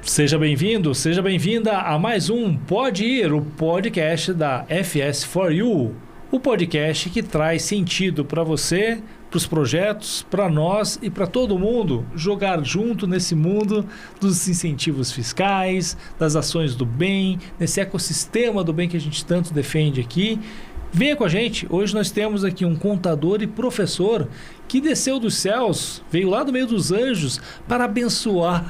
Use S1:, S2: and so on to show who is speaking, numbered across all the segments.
S1: Seja bem-vindo, seja bem-vinda a mais um Pode Ir, o podcast da FS4U, o podcast que traz sentido para você, para os projetos, para nós e para todo mundo jogar junto nesse mundo dos incentivos fiscais, das ações do bem, nesse ecossistema do bem que a gente tanto defende aqui. Venha com a gente, hoje nós temos aqui um contador e professor que desceu dos céus, veio lá do meio dos anjos para abençoar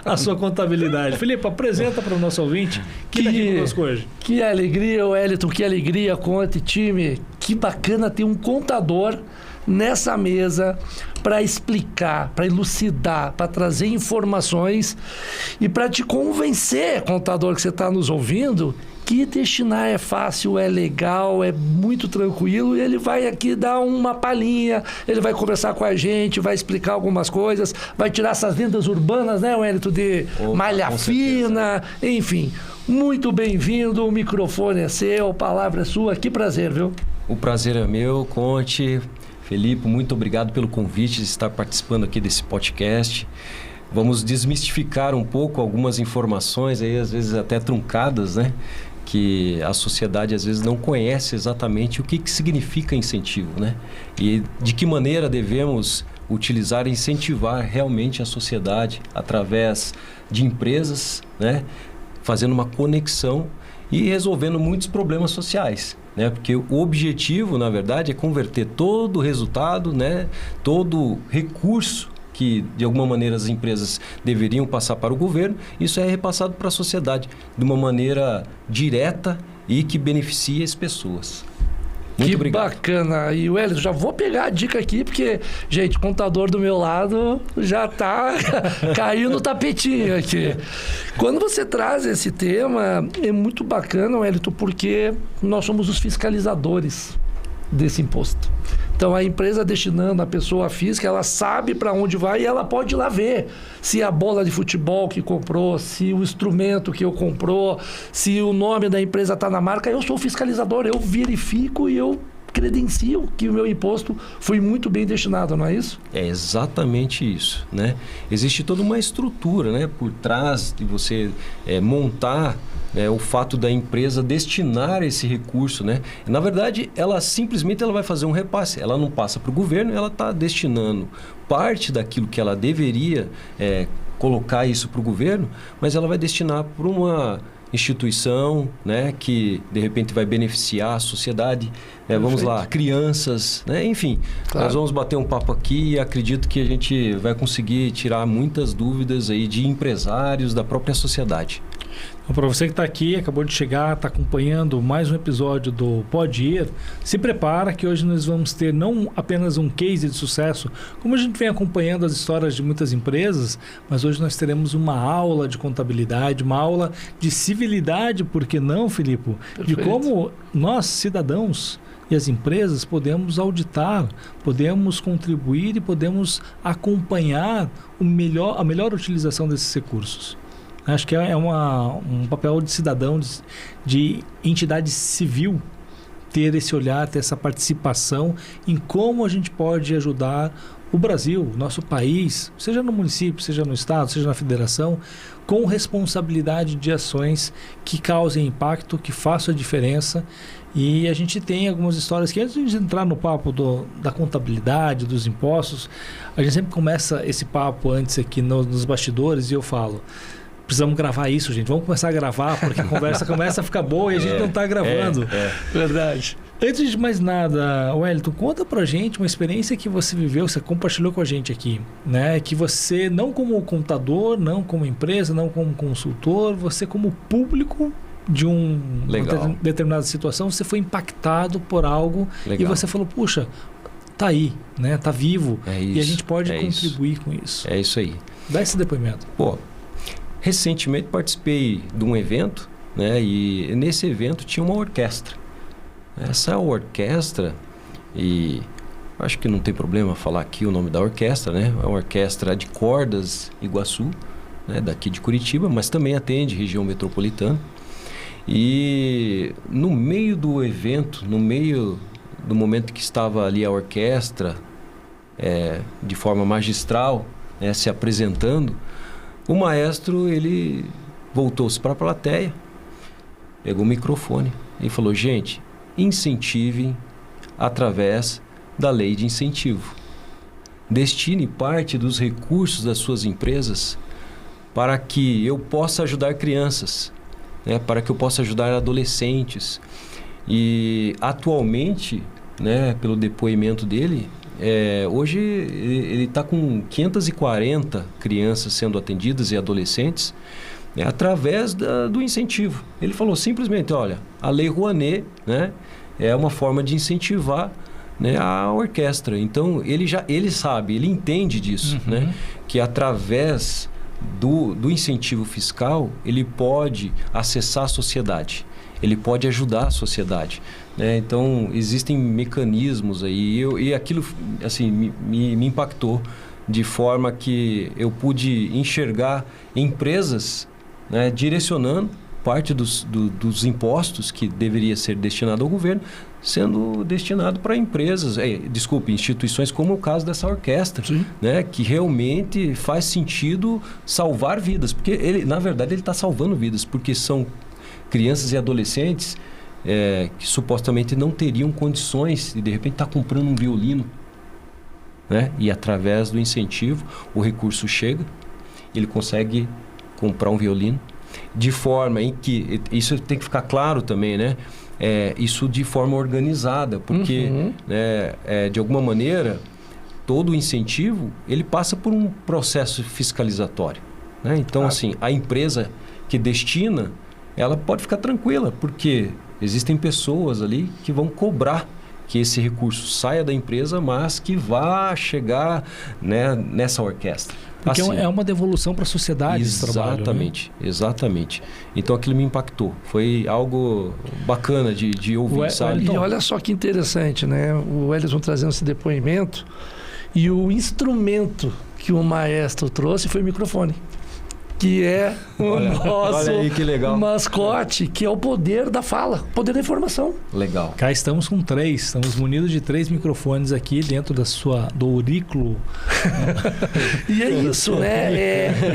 S1: a sua contabilidade. Felipe, apresenta para o nosso ouvinte que está aqui conosco hoje.
S2: Que alegria, Wellington, que alegria, Conte, time. Que bacana ter um contador nessa mesa para explicar, para elucidar, para trazer informações e para te convencer, contador, que você está nos ouvindo, que destinar é fácil, é legal, é muito tranquilo, e ele vai aqui dar uma palhinha, ele vai conversar com a gente, vai explicar algumas coisas, vai tirar essas lendas urbanas, né, Wellington, de malha fina, enfim. Muito bem-vindo, o microfone é seu, a palavra é sua, que prazer, viu?
S3: O prazer é meu, Conte. Felipe, muito obrigado pelo convite de estar participando aqui desse podcast. Vamos desmistificar um pouco algumas informações, aí, às vezes até truncadas, né? Que a sociedade às vezes não conhece exatamente o que significa incentivo, né? E de que maneira devemos utilizar e incentivar realmente a sociedade através de empresas, né? Fazendo uma conexão e resolvendo muitos problemas sociais, né? Porque o objetivo, na verdade, é converter todo o resultado, né? Todo recurso que de alguma maneira as empresas deveriam passar para o governo, isso é repassado para a sociedade de uma maneira direta e que beneficie as pessoas. Muito obrigado.
S2: Bacana. E, Wellington, já vou pegar a dica aqui, porque, gente, o contador do meu lado já está caindo no tapetinho aqui. Quando você traz esse tema, é muito bacana, Wellington, porque nós somos os fiscalizadores desse imposto. Então, a empresa destinando a pessoa física, ela sabe para onde vai e ela pode ir lá ver se a bola de futebol que comprou, se o instrumento que eu comprou, se o nome da empresa está na marca. Eu sou o fiscalizador, eu verifico e eu credencio que o meu imposto foi muito bem destinado, não é isso?
S3: É exatamente isso, né? Existe toda uma estrutura, né, por trás de você montar o fato da empresa destinar esse recurso, né? Na verdade, ela simplesmente vai fazer um repasse. Ela não passa para o governo, ela está destinando parte daquilo que ela deveria colocar isso para o governo, mas ela vai destinar para uma instituição, né, que de repente vai beneficiar a sociedade, vamos lá, crianças, né, enfim. Claro. Nós vamos bater um papo aqui e acredito que a gente vai conseguir tirar muitas dúvidas aí de empresários da própria sociedade.
S1: Então, para você que está aqui, acabou de chegar, está acompanhando mais um episódio do Pode Ir, se prepara que hoje nós vamos ter não apenas um case de sucesso, como a gente vem acompanhando as histórias de muitas empresas, mas hoje nós teremos uma aula de contabilidade, uma aula de civilidade, por que não, Filipe? De como nós, cidadãos e as empresas, podemos auditar, podemos contribuir e podemos acompanhar a melhor utilização desses recursos. Acho que é um papel de cidadão, de entidade civil, ter esse olhar, ter essa participação em como a gente pode ajudar o Brasil, o nosso país, seja no município, seja no estado, seja na federação, com responsabilidade de ações que causem impacto, que façam a diferença. E a gente tem algumas histórias que, antes de entrar no papo da contabilidade, dos impostos, a gente sempre começa esse papo antes aqui nos bastidores e eu falo: precisamos gravar isso, gente. Vamos começar a gravar, porque a conversa começa a ficar boa e a gente não está gravando.
S2: Verdade.
S1: Antes de mais nada, Wellington, conta pra gente uma experiência que você viveu, você compartilhou com a gente aqui, né? Que você, não como contador, não como empresa, não como consultor, você como público de uma determinada situação, você foi impactado por algo. Legal. E você falou, puxa, tá aí, né? Tá vivo. E a gente pode contribuir com isso.
S3: É isso aí.
S1: Dá esse depoimento.
S3: Recentemente participei de um evento, né? E nesse evento tinha uma orquestra. Essa orquestra, e acho que não tem problema falar aqui o nome da orquestra, né? É uma orquestra de cordas Iguaçu, né? Daqui de Curitiba, mas também atende região metropolitana. E no meio do evento, no meio do momento que estava ali a orquestra, de forma magistral, né? Se apresentando, O maestro, ele voltou-se para a plateia, pegou o microfone e falou: gente, incentivem através da lei de incentivo. Destine parte dos recursos das suas empresas para que eu possa ajudar crianças, né, para que eu possa ajudar adolescentes. E atualmente, né, pelo depoimento dele, hoje ele está com 540 crianças sendo atendidas e adolescentes, né, através do incentivo. Ele falou simplesmente: olha, a Lei Rouanet, né, é uma forma de incentivar, né, a orquestra. Então ele sabe, ele entende disso, né, que através do incentivo fiscal ele pode acessar a sociedade, ele pode ajudar a sociedade, né? Então existem mecanismos aí e aquilo assim me impactou de forma que eu pude enxergar empresas, né, direcionando parte dos impostos que deveria ser destinado ao governo sendo destinado para empresas, instituições, como o caso dessa orquestra, né, que realmente faz sentido salvar vidas, porque na verdade ele está salvando vidas, porque são crianças e adolescentes que supostamente não teriam condições e de repente está comprando um violino, né, e através do incentivo o recurso chega, ele consegue comprar um violino, de forma em que, isso tem que ficar claro também, né? Isso de forma organizada, porque de alguma maneira todo o incentivo ele passa por um processo fiscalizatório, né? Então assim, a empresa que destina, ela pode ficar tranquila, porque existem pessoas ali que vão cobrar que esse recurso saia da empresa, mas que vá chegar, né, nessa orquestra.
S1: Porque
S3: assim,
S1: é uma devolução para a sociedade esse trabalho.
S3: Exatamente, né? Exatamente. Então aquilo me impactou. Foi algo bacana de ouvir, sabe?
S2: E olha só que interessante, né? O Wellington trazendo esse depoimento e o instrumento que o maestro trouxe foi o microfone, que é o nosso
S3: olha aí, que legal.
S2: mascote, que é o poder da fala, o poder da informação.
S3: Legal.
S1: Cá estamos com 3, estamos munidos de 3 microfones aqui dentro do aurículo.
S2: E é isso, né?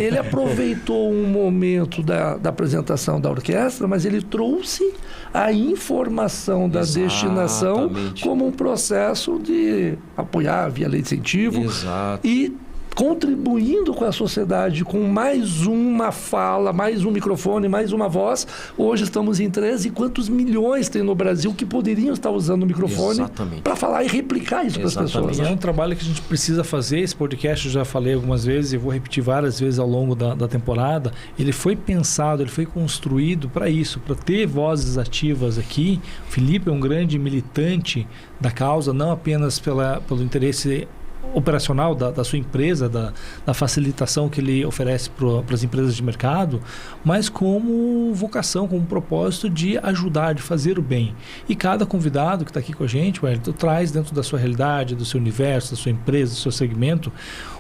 S2: Ele aproveitou um momento da apresentação da orquestra, mas ele trouxe a informação da destinação como um processo de apoiar via lei de incentivo.
S3: Exato.
S2: E contribuindo com a sociedade com mais uma fala, mais um microfone, mais uma voz. Hoje estamos em 13. Quantos milhões tem no Brasil que poderiam estar usando o microfone para falar e replicar isso para as pessoas?
S1: E é um trabalho que a gente precisa fazer. Esse podcast eu já falei algumas vezes e vou repetir várias vezes ao longo da temporada. Ele foi pensado, ele foi construído para isso, para ter vozes ativas aqui. O Felipe é um grande militante da causa, não apenas pelo interesse operacional da sua empresa, da facilitação que ele oferece para as empresas de mercado, mas como vocação, como propósito de ajudar, de fazer o bem. E cada convidado que está aqui com a gente, Wellington, traz dentro da sua realidade, do seu universo, da sua empresa, do seu segmento,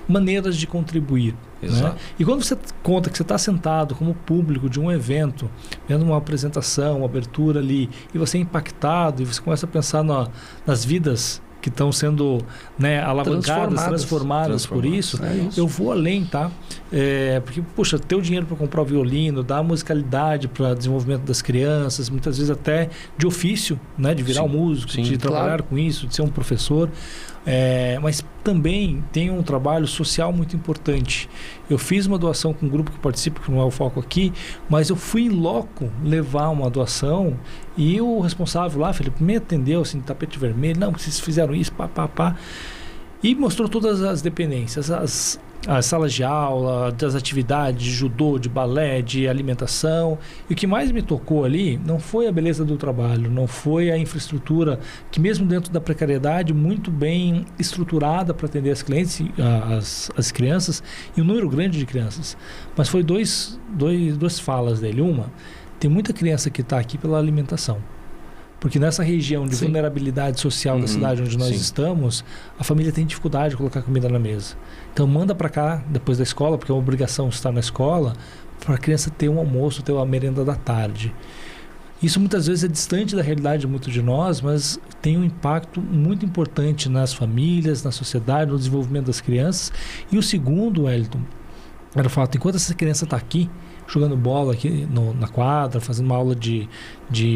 S1: maneiras de contribuir. Né? E quando você conta que você está sentado como público de um evento, vendo uma apresentação, uma abertura ali, e você é impactado, e você começa a pensar nas vidas que estão sendo, né, alavancadas, transformadas por isso, eu vou além, tá? Porque, poxa, ter o dinheiro para comprar o violino, dar musicalidade para desenvolvimento das crianças, muitas vezes até de ofício, né, de virar um músico, de trabalhar com isso, de ser um professor. Mas também tem um trabalho social muito importante. Eu fiz uma doação com um grupo que participa, que não é o foco aqui, mas eu fui em loco levar uma doação e o responsável lá, Felipe, me atendeu assim, de tapete vermelho, não, vocês fizeram isso, pá. E mostrou todas as dependências, as salas de aula, das atividades de judô, de balé, de alimentação. E o que mais me tocou ali não foi a beleza do trabalho, não foi a infraestrutura, que mesmo dentro da precariedade, muito bem estruturada para atender as clientes, as crianças, e um número grande de crianças. Mas foi duas falas dele. Uma, tem muita criança que está aqui pela alimentação. Porque nessa região de vulnerabilidade social da cidade onde nós estamos, a família tem dificuldade de colocar comida na mesa. Então manda para cá, depois da escola, porque é uma obrigação estar na escola, para a criança ter um almoço, ter uma merenda da tarde. Isso muitas vezes é distante da realidade de muitos de nós, mas tem um impacto muito importante nas famílias, na sociedade, no desenvolvimento das crianças. E o segundo, Wellington, era o fato, enquanto essa criança está aqui, jogando bola aqui na quadra, fazendo uma aula de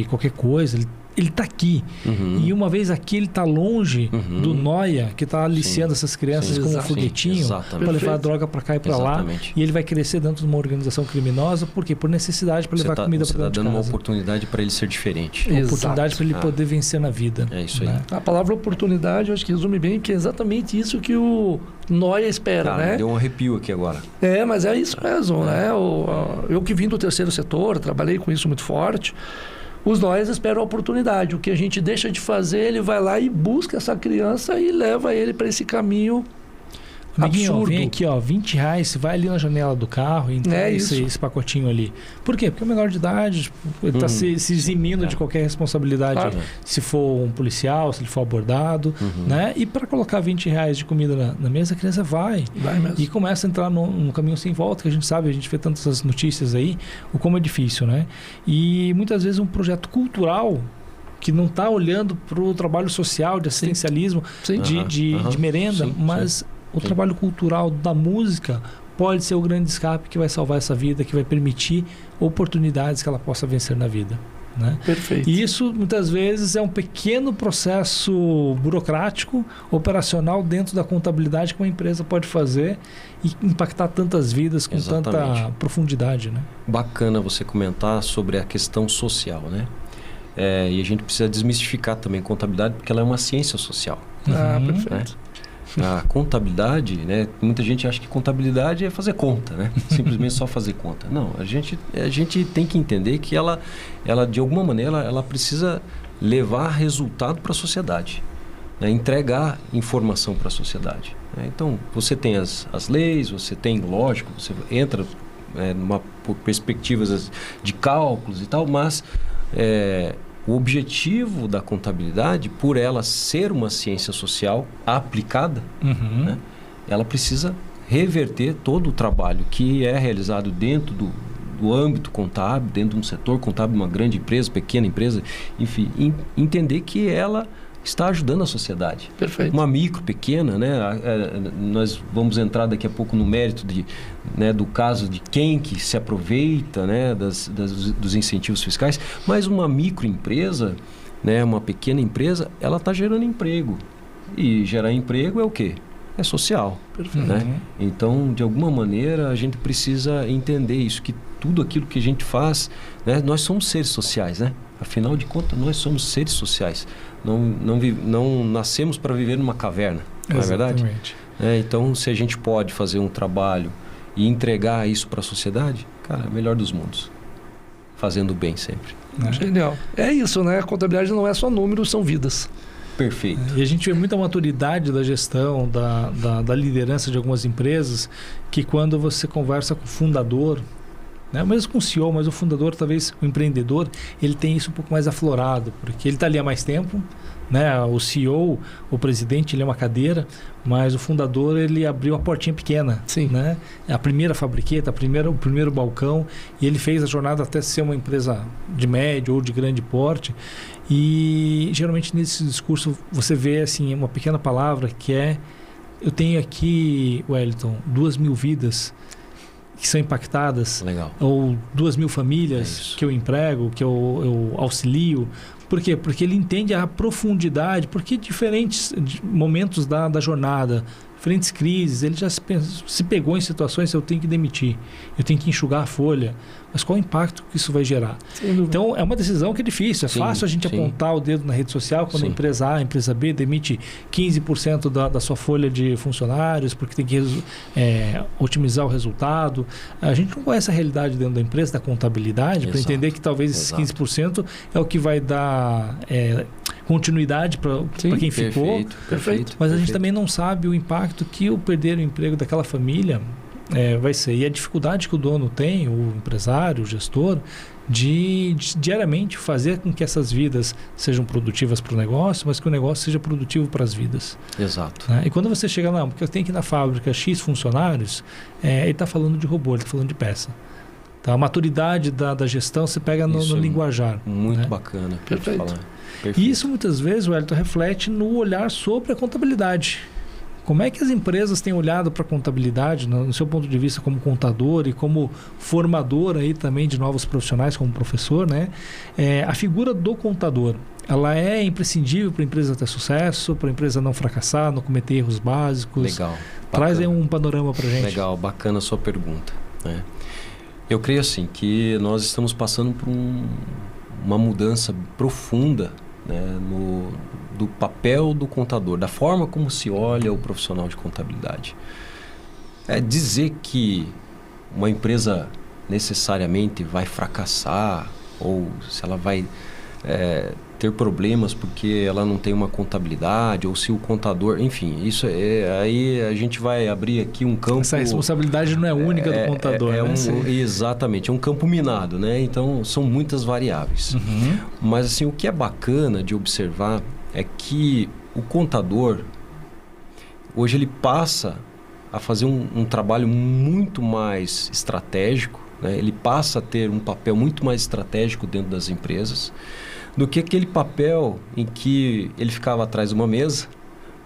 S1: qualquer coisa, ele está aqui. E uma vez aqui, ele está longe do Noia, que está aliciando essas crianças como um foguetinho para levar a droga para cá e para lá. E ele vai crescer dentro de uma organização criminosa. Por quê? Por necessidade para levar comida para dentro de casa. Você está
S3: dando uma oportunidade para ele ser diferente.
S1: Uma oportunidade para ele poder vencer na vida.
S3: É isso aí.
S1: Né?
S2: A palavra oportunidade, eu acho que resume bem, que é exatamente isso que o Noia espera, né?
S3: Deu um arrepio aqui agora.
S2: Mas é isso mesmo, né? Eu que vim do terceiro setor, trabalhei com isso muito forte. Os Noias esperam a oportunidade. O que a gente deixa de fazer, ele vai lá e busca essa criança e leva ele para esse caminho
S1: Amiguinho,
S2: absurdo.
S1: Vem aqui, ó, R$20, vai ali na janela do carro e entrega esse pacotinho ali. Por quê? Porque o menor de idade ele está se eximindo de qualquer responsabilidade. Se for um policial, se ele for abordado, né? E para colocar R$20 de comida na mesa, a criança vai mesmo. E começa a entrar num caminho sem volta, que a gente sabe, a gente vê tantas notícias aí, o como é difícil, né? E muitas vezes um projeto cultural que não está olhando para o trabalho social, de assistencialismo, de merenda, mas o trabalho cultural da música pode ser o grande escape que vai salvar essa vida, que vai permitir oportunidades que ela possa vencer na vida. Né?
S2: Perfeito.
S1: E isso, muitas vezes, é um pequeno processo burocrático, operacional dentro da contabilidade que uma empresa pode fazer e impactar tantas vidas com tanta profundidade. Né?
S3: Bacana você comentar sobre a questão social, né? E a gente precisa desmistificar também contabilidade, porque ela é uma ciência social.
S2: Perfeito.
S3: Né? A contabilidade, né? Muita gente acha que contabilidade é fazer conta, né? Simplesmente só fazer conta. Não, a gente tem que entender que ela de alguma maneira, ela precisa levar resultado para a sociedade, né? Entregar informação para a sociedade. Né? Então, você tem as leis, você tem, lógico, você entra por perspectivas de cálculos e tal, mas o objetivo da contabilidade, por ela ser uma ciência social aplicada, né, ela precisa reverter todo o trabalho que é realizado dentro do âmbito contábil, dentro de um setor contábil, uma grande empresa, pequena empresa, enfim, entender que ela está ajudando a sociedade.
S2: Perfeito.
S3: Uma micro, pequena, né? Nós vamos entrar daqui a pouco no mérito do caso de quem que se aproveita, né? dos incentivos fiscais, mas uma microempresa, né? Uma pequena empresa, ela está gerando emprego. E gerar emprego é o quê? É social.
S2: Perfeito.
S3: Né? Então, de alguma maneira, a gente precisa entender isso, que tudo aquilo que a gente faz, né? Nós somos seres sociais, né? Afinal de contas, nós somos seres sociais. Não nascemos para viver numa caverna, não é verdade? Então, se a gente pode fazer um trabalho e entregar isso para a sociedade, cara, é o melhor dos mundos. Fazendo bem sempre.
S2: Genial. É isso, né? A contabilidade não é só números, são vidas.
S3: Perfeito.
S1: E a gente vê muita maturidade da gestão, da liderança de algumas empresas, que quando você conversa com o fundador, né, mesmo com o CEO, mas o fundador, talvez o empreendedor, ele tem isso um pouco mais aflorado, porque ele está ali há mais tempo, né? O CEO, o presidente, ele é uma cadeira, mas o fundador, ele abriu uma portinha pequena.
S2: Sim.
S1: Né? A primeira fabriqueta, o primeiro balcão, e ele fez a jornada até ser uma empresa de médio ou de grande porte. E geralmente nesse discurso você vê assim, uma pequena palavra que é: eu tenho aqui, Wellington, 2.000 vidas que são impactadas.
S3: Legal.
S1: Ou 2.000 famílias que eu emprego, que eu auxilio. Por quê? Porque ele entende a profundidade, porque diferentes momentos da jornada, diferentes crises, ele já se pegou em situações: eu tenho que demitir, eu tenho que enxugar a folha, mas qual o impacto que isso vai gerar? Então, é uma decisão que é difícil. É fácil a gente apontar o dedo na rede social quando a empresa A, a empresa B demite 15% da sua folha de funcionários porque tem que otimizar o resultado. A gente não conhece a realidade dentro da empresa, da contabilidade, para entender que talvez esses 15% é o que vai dar continuidade para quem ficou.
S3: Perfeito.
S1: Mas a gente também não sabe o impacto que o perder o emprego daquela família vai ser. E a dificuldade que o dono tem, o empresário, o gestor, de diariamente fazer com que essas vidas sejam produtivas para o negócio, mas que o negócio seja produtivo para as vidas.
S3: Exato.
S1: Né? E quando você chega lá, porque eu tenho aqui na fábrica X funcionários, ele está falando de robô, ele está falando de peça. Então, a maturidade da gestão você pega no linguajar.
S3: Muito bacana.
S2: Perfeito.
S3: Falar.
S1: E isso muitas vezes, Wellington, reflete no olhar sobre a contabilidade. Como é que as empresas têm olhado para a contabilidade, no seu ponto de vista como contador e como formador aí também de novos profissionais, como professor, né? A figura do contador, ela é imprescindível para a empresa ter sucesso, para a empresa não fracassar, não cometer erros básicos?
S3: Legal.
S1: Traz aí um panorama para a gente.
S3: Legal, bacana a sua pergunta, né? Eu creio assim que nós estamos passando por uma mudança profunda, né, do papel do contador, da forma como se olha o profissional de contabilidade. Dizer que uma empresa necessariamente vai fracassar ou se ela vai ter problemas porque ela não tem uma contabilidade ou se o contador... Enfim, isso aí a gente vai abrir aqui um campo...
S1: Essa responsabilidade não é única do contador, né?
S3: Exatamente, é um campo minado, né? Então, são muitas variáveis.
S1: Uhum.
S3: Mas, assim, o que é bacana de observar é que o contador, hoje ele passa a fazer um trabalho muito mais estratégico, né? Ele passa a ter um papel muito mais estratégico dentro das empresas do que aquele papel em que ele ficava atrás de uma mesa,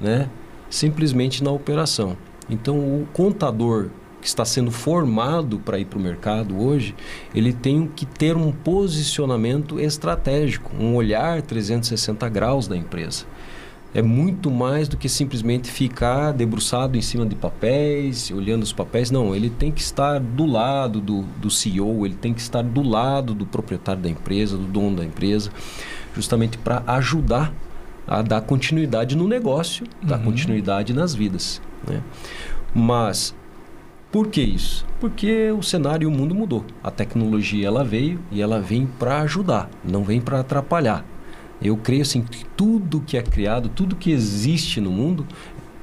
S3: né? Simplesmente na operação. Então, o contador que está sendo formado para ir para o mercado hoje, ele tem que ter um posicionamento estratégico, um olhar 360 graus da empresa. É muito mais do que simplesmente ficar debruçado em cima de papéis, olhando os papéis. Não, ele tem que estar do lado do CEO, ele tem que estar do lado do proprietário da empresa, do dono da empresa, justamente para ajudar a dar continuidade no negócio, dar continuidade nas vidas, né? Mas, por que isso? Porque o cenário e o mundo mudou. A tecnologia ela veio e ela vem para ajudar, não vem para atrapalhar. Eu creio assim que tudo que é criado, tudo que existe no mundo,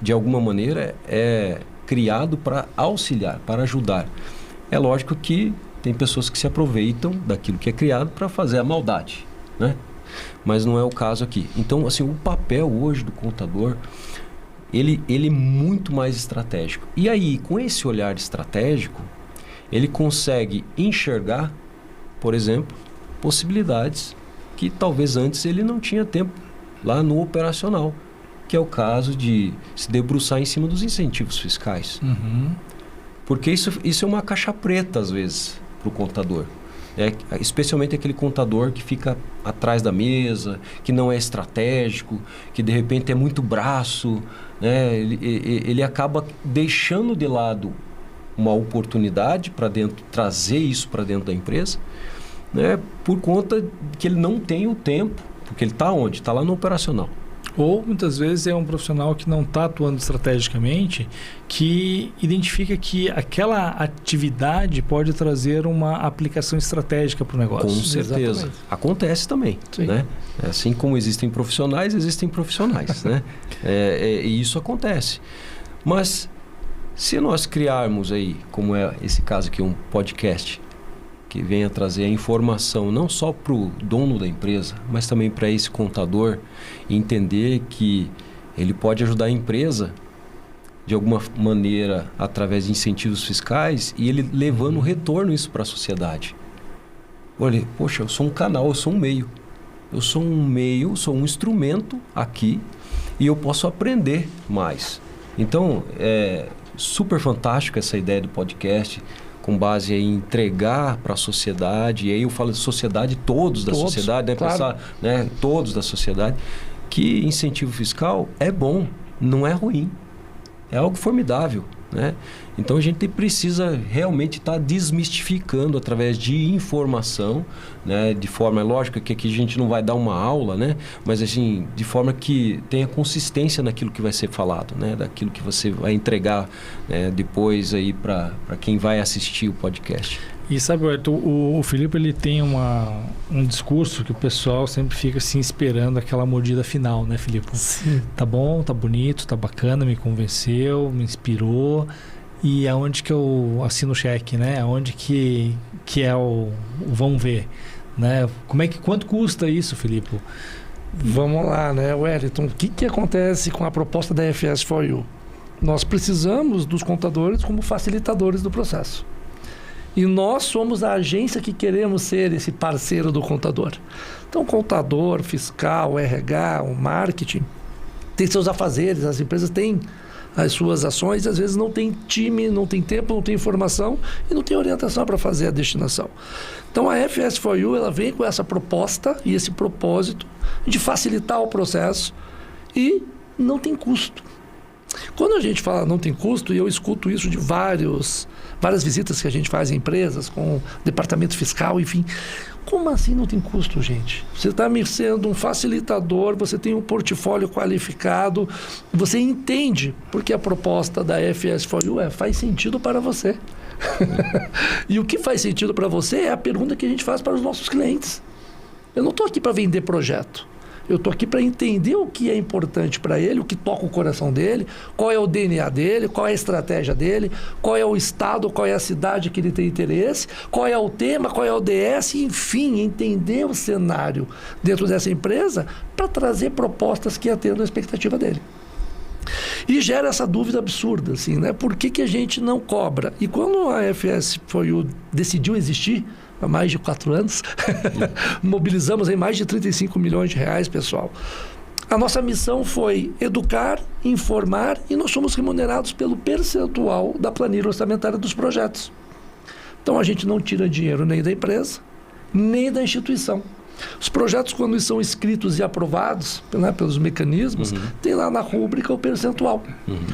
S3: de alguma maneira é criado para auxiliar, para ajudar. É lógico que tem pessoas que se aproveitam daquilo que é criado para fazer a maldade, né? Mas não é o caso aqui. Então, assim, o papel hoje do contador, ele é muito mais estratégico. E aí, com esse olhar estratégico, ele consegue enxergar, por exemplo, possibilidades que talvez antes ele não tinha tempo lá no operacional, que é o caso de se debruçar em cima dos incentivos fiscais.
S1: Uhum.
S3: Porque isso é uma caixa preta, às vezes, para o contador. Especialmente aquele contador que fica atrás da mesa, que não é estratégico, que de repente é muito braço, né? Ele acaba deixando de lado uma oportunidade para dentro, trazer isso para dentro da empresa, né? Por conta que ele não tem o tempo, porque ele está onde? Está lá no operacional.
S1: Ou, muitas vezes, é um profissional que não está atuando estrategicamente, que identifica que aquela atividade pode trazer uma aplicação estratégica para o negócio.
S3: Com certeza. Exatamente. Acontece também, né? Assim como existem profissionais, né? E isso acontece. Mas, se nós criarmos aí, como é esse caso aqui, um podcast, que venha trazer a informação não só para o dono da empresa, mas também para esse contador entender que ele pode ajudar a empresa de alguma maneira através de incentivos fiscais e ele levando retorno isso para a sociedade. Olha, poxa, eu sou um canal, eu sou um meio. Eu sou um instrumento aqui e eu posso aprender mais. Então, é super fantástico essa ideia do podcast, com base em entregar para a sociedade, e aí eu falo de sociedade, todos da sociedade, né? Claro. Pensar, né? Todos da sociedade, que incentivo fiscal é bom, não é ruim, é algo formidável, né? Então a gente precisa realmente estar desmistificando através de informação, né? De forma, lógica que aqui a gente não vai dar uma aula, né? Mas assim, de forma que tenha consistência naquilo que vai ser falado, né? Daquilo que você vai entregar, né? Depois aí para quem vai assistir o podcast.
S1: E sabe, Arthur, o Felipe ele tem um discurso que o pessoal sempre fica assim esperando aquela mordida final, né, Felipe?
S2: Sim.
S1: Tá bom, tá bonito, tá bacana, me convenceu, me inspirou. E aonde que eu assino o cheque, né? Aonde que é o vamos ver, né? Quanto custa isso, Felipe?
S2: Vamos lá, né, Wellington? O que acontece com a proposta da FS4U? Nós precisamos dos contadores como facilitadores do processo. E nós somos a agência que queremos ser esse parceiro do contador. Então, contador, fiscal, RH, o marketing, tem seus afazeres, as empresas têm as suas ações, e às vezes não tem time, não tem tempo, não tem informação e não tem orientação para fazer a destinação. Então a FS4U ela vem com essa proposta e esse propósito de facilitar o processo e não tem custo. Quando a gente fala não tem custo, e eu escuto isso de várias visitas que a gente faz em empresas, com departamento fiscal, enfim. Como assim não tem custo, gente? Você está me sendo um facilitador, você tem um portfólio qualificado, você entende porque a proposta da FS4U faz sentido para você. E o que faz sentido para você é a pergunta que a gente faz para os nossos clientes. Eu não estou aqui para vender projeto. Eu estou aqui para entender o que é importante para ele, o que toca o coração dele, qual é o DNA dele, qual é a estratégia dele, qual é o estado, qual é a cidade que ele tem interesse, qual é o tema, qual é o DS, enfim, entender o cenário dentro dessa empresa para trazer propostas que atendam a expectativa dele. E gera essa dúvida absurda, assim, né? Por que a gente não cobra? E quando a FS4U decidiu existir, há mais de 4 anos, mobilizamos aí mais de 35 milhões de reais, pessoal. A nossa missão foi educar, informar e nós somos remunerados pelo percentual da planilha orçamentária dos projetos. Então a gente não tira dinheiro nem da empresa, nem da instituição. Os projetos, quando são escritos e aprovados, né, pelos mecanismos, tem lá na rúbrica o percentual.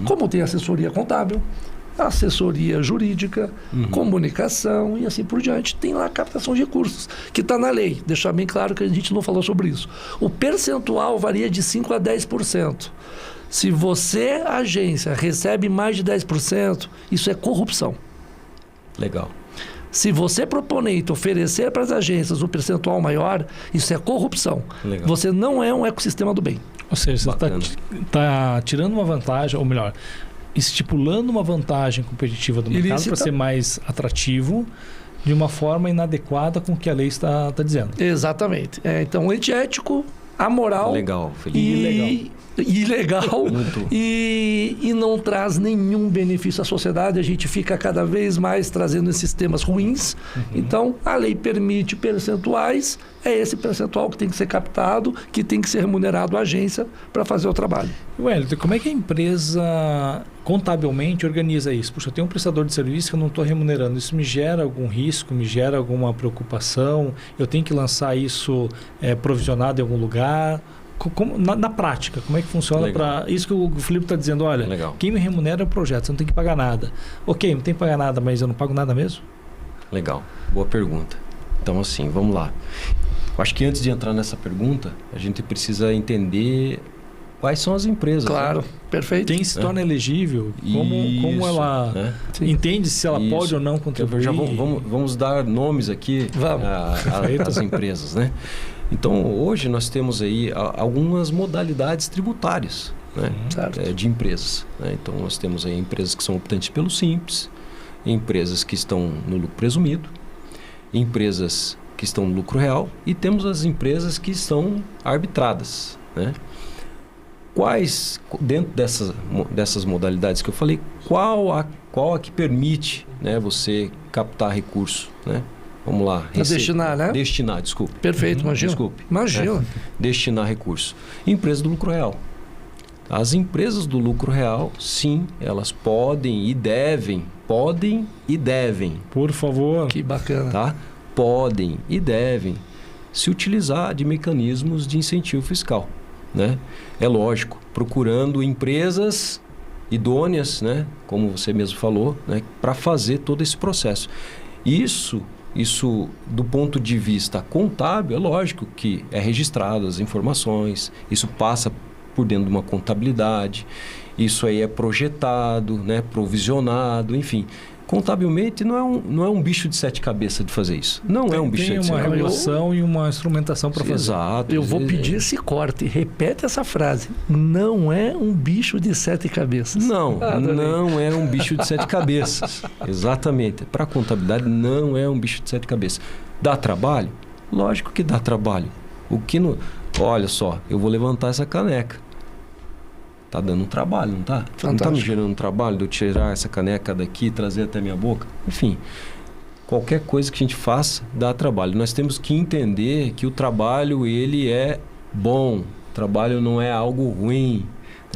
S2: Como tem assessoria contábil, assessoria jurídica, comunicação e assim por diante. Tem lá a captação de recursos, que está na lei. Deixar bem claro que a gente não falou sobre isso. O percentual varia de 5% a 10%. Se você, agência, recebe mais de 10%, isso é corrupção.
S3: Legal.
S2: Se você, proponente, oferecer para as agências um percentual maior, isso é corrupção.
S3: Legal.
S2: Você não é um ecossistema do bem.
S1: Ou seja, você está tirando uma vantagem, ou melhor, estipulando uma vantagem competitiva do mercado para ser mais atrativo de uma forma inadequada com o que a lei está dizendo.
S2: Exatamente. Então, antiético, amoral.
S3: Legal, Felipe.
S2: Ilegal e não traz nenhum benefício à sociedade. A gente fica cada vez mais trazendo esses temas ruins. Então, a lei permite percentuais, é esse percentual que tem que ser captado, que tem que ser remunerado à agência para fazer o trabalho.
S1: Wellington, como é que a empresa contabilmente organiza isso? Puxa, eu tenho um prestador de serviço que eu não estou remunerando. Isso me gera algum risco, me gera alguma preocupação? Eu tenho que lançar isso provisionado em algum lugar? Na prática, como é que funciona para isso que o Felipe está dizendo? Olha, quem me remunera é o projeto, você não tem que pagar nada. Ok, não tem que pagar nada, mas eu não pago nada mesmo?
S3: Legal, boa pergunta. Então assim, vamos lá. Eu acho que antes de entrar nessa pergunta, a gente precisa entender quais são as empresas.
S2: Claro,
S3: né?
S2: Perfeito.
S1: Quem se torna elegível, como ela entende se ela pode ou não contribuir.
S3: Já vamos dar nomes aqui às empresas, né? Então, hoje nós temos aí algumas modalidades tributárias, né, de empresas. Né? Então, nós temos aí empresas que são optantes pelo Simples, empresas que estão no lucro presumido, empresas que estão no lucro real e temos as empresas que estão arbitradas. Né? Quais, dentro dessas modalidades que eu falei, qual a que permite, né, você captar recurso, né? Vamos lá.
S2: Destinar, né?
S3: Destinar, desculpe.
S2: Perfeito, imagina.
S3: Desculpe.
S2: Imagina.
S3: Destinar recursos. Empresas do lucro real. As empresas do lucro real, sim, elas podem e devem.
S1: Por favor.
S2: Que bacana.
S3: Tá? Podem e devem se utilizar de mecanismos de incentivo fiscal. Né? É lógico, procurando empresas idôneas, né? Como você mesmo falou, né? Para fazer todo esse processo. Isso, do ponto de vista contábil, é lógico que é registrado as informações, isso passa por dentro de uma contabilidade, isso aí é projetado, né, provisionado, enfim. Contabilmente não é um bicho de 7 cabeças de fazer isso. Não é um bicho de 7 cabeças.
S1: Tem uma regulação e uma instrumentação para fazer.
S3: Exato.
S2: Eu vou pedir esse corte. Repete essa frase. Não é um bicho de 7 cabeças.
S3: Não é um bicho de 7 cabeças. Exatamente. Para a contabilidade não é um bicho de 7 cabeças. Dá trabalho? Lógico que dá trabalho. Olha só, eu vou levantar essa caneca. Tá dando um trabalho, não tá?
S2: Fantástico.
S3: Não tá me gerando um trabalho de eu tirar essa caneca daqui e trazer até a minha boca? Enfim, qualquer coisa que a gente faça dá trabalho. Nós temos que entender que o trabalho, ele é bom. O trabalho não é algo ruim.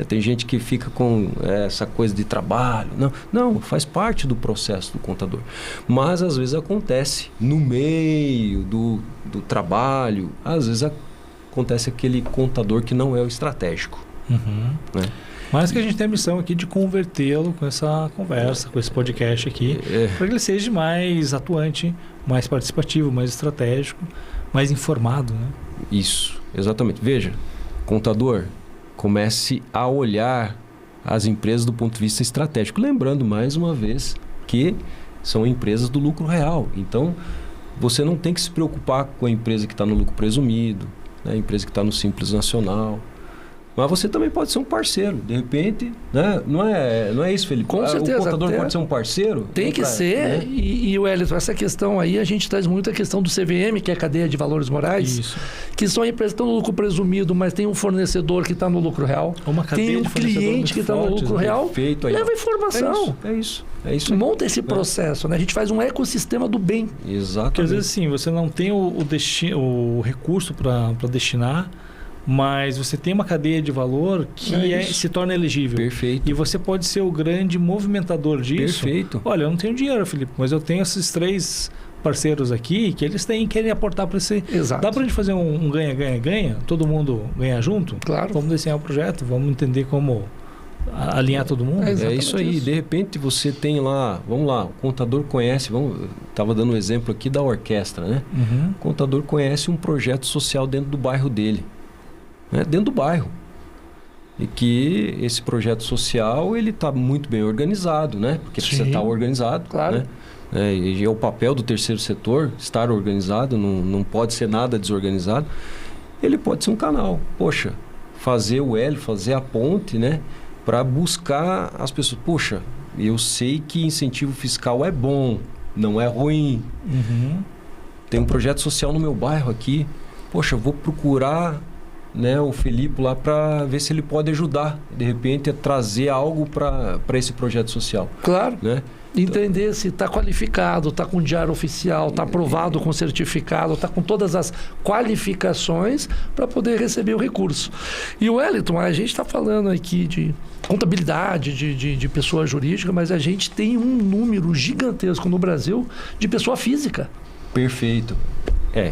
S3: Tem gente que fica com essa coisa de trabalho. Não, faz parte do processo do contador. Mas às vezes acontece no meio do trabalho, às vezes acontece aquele contador que não é o estratégico. Né?
S1: Mas que a gente tem a missão aqui de convertê-lo com essa conversa, com esse podcast aqui, para que ele seja mais atuante, mais participativo, mais estratégico, mais informado, né?
S3: Isso, exatamente. Veja, contador, comece a olhar as empresas do ponto de vista estratégico. Lembrando, mais uma vez, que são empresas do lucro real. Então, você não tem que se preocupar com a empresa que está no lucro presumido, né? A empresa que está no Simples Nacional. Mas você também pode ser um parceiro, de repente, né? Não é isso, Felipe?
S2: Com certeza.
S3: O contador pode ser um parceiro?
S2: Tem que ser, né? E Wellington, essa questão aí, a gente traz muito a questão do CVM, que é a cadeia de valores morais,
S1: Isso.
S2: que são empresas que estão no lucro presumido, mas tem um fornecedor que está no lucro real,
S1: Uma cadeia
S2: tem um
S1: de fornecedor
S2: cliente
S1: muito
S2: que está no
S1: forte,
S2: lucro
S1: né?
S2: real,
S3: Perfeito aí,
S2: leva
S3: ó.
S2: informação.
S3: É isso aí.
S2: Monta esse processo, né? A gente faz um ecossistema do bem.
S3: Exatamente.
S1: Porque às vezes sim, você não tem o recurso para destinar, mas você tem uma cadeia de valor que se torna elegível.
S3: Perfeito.
S1: E você pode ser o grande movimentador disso.
S3: Perfeito.
S1: Olha, eu não tenho dinheiro, Felipe, mas eu tenho esses 3 parceiros aqui que eles querem aportar para esse...
S2: Exato.
S1: Dá para a gente fazer um ganha-ganha-ganha? Todo mundo ganha junto?
S2: Claro.
S1: Vamos desenhar o projeto, vamos entender como alinhar todo mundo.
S3: É isso aí. De repente você tem lá, vamos lá, o contador conhece, estava dando um exemplo aqui da orquestra, né?
S1: Uhum.
S3: O contador conhece um projeto social dentro do bairro dele, né? Dentro do bairro. E que esse projeto social, ele está muito bem organizado, né? Porque precisa estar organizado,
S2: claro.
S3: Né? E é o papel do terceiro setor, estar organizado, não pode ser nada desorganizado. Ele pode ser um canal. Poxa, fazer o elo, fazer a ponte, né? Para buscar as pessoas. Poxa, eu sei que incentivo fiscal é bom, não é ruim.
S1: Uhum.
S3: Tem um projeto social no meu bairro aqui. Poxa, vou procurar, né, o Felipe lá para ver se ele pode ajudar, de repente, a trazer algo para esse projeto social.
S2: Claro.
S3: Né?
S2: Entender se está qualificado, está com diário oficial, está aprovado com certificado, está com todas as qualificações para poder receber o recurso. E o Wellington, a gente está falando aqui de contabilidade, de pessoa jurídica, mas a gente tem um número gigantesco no Brasil de pessoa física.
S3: Perfeito.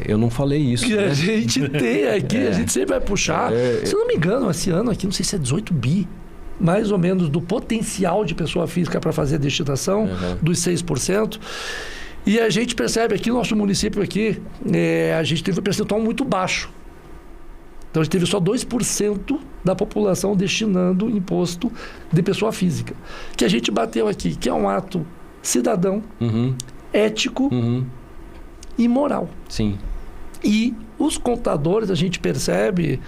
S3: Eu não falei isso.
S2: Que
S3: né?
S2: a gente tem aqui, a gente sempre vai puxar. Se eu não me engano, esse ano aqui, não sei se é 18 bi, mais ou menos, do potencial de pessoa física para fazer a destinação, dos 6%. E a gente percebe aqui, no nosso município aqui, a gente teve um percentual muito baixo. Então, a gente teve só 2% da população destinando imposto de pessoa física. Que a gente bateu aqui, que é um ato cidadão, ético e moral.
S3: Sim.
S2: E os contadores, a gente percebe,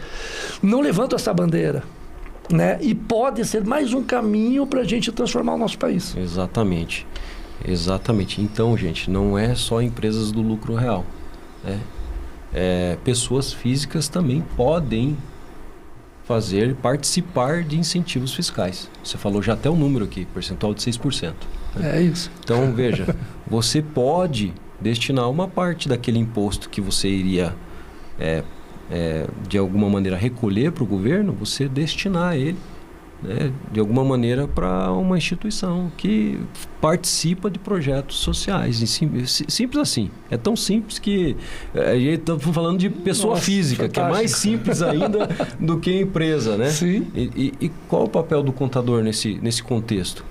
S2: não levantam essa bandeira. Né? E pode ser mais um caminho para a gente transformar o nosso país.
S3: Exatamente. Então, gente, não é só empresas do lucro real, né? Pessoas físicas também podem participar de incentivos fiscais. Você falou já até o número aqui, percentual de 6%. Né?
S2: É isso.
S3: Então, veja, você pode destinar uma parte daquele imposto que você iria de alguma maneira recolher para o governo, você destinar ele, né, de alguma maneira para uma instituição que participa de projetos sociais. Simples assim. É tão simples que a gente está falando de pessoa física, fantástico. Que é mais simples ainda do que empresa, né?
S2: Sim.
S3: E qual o papel do contador nesse contexto?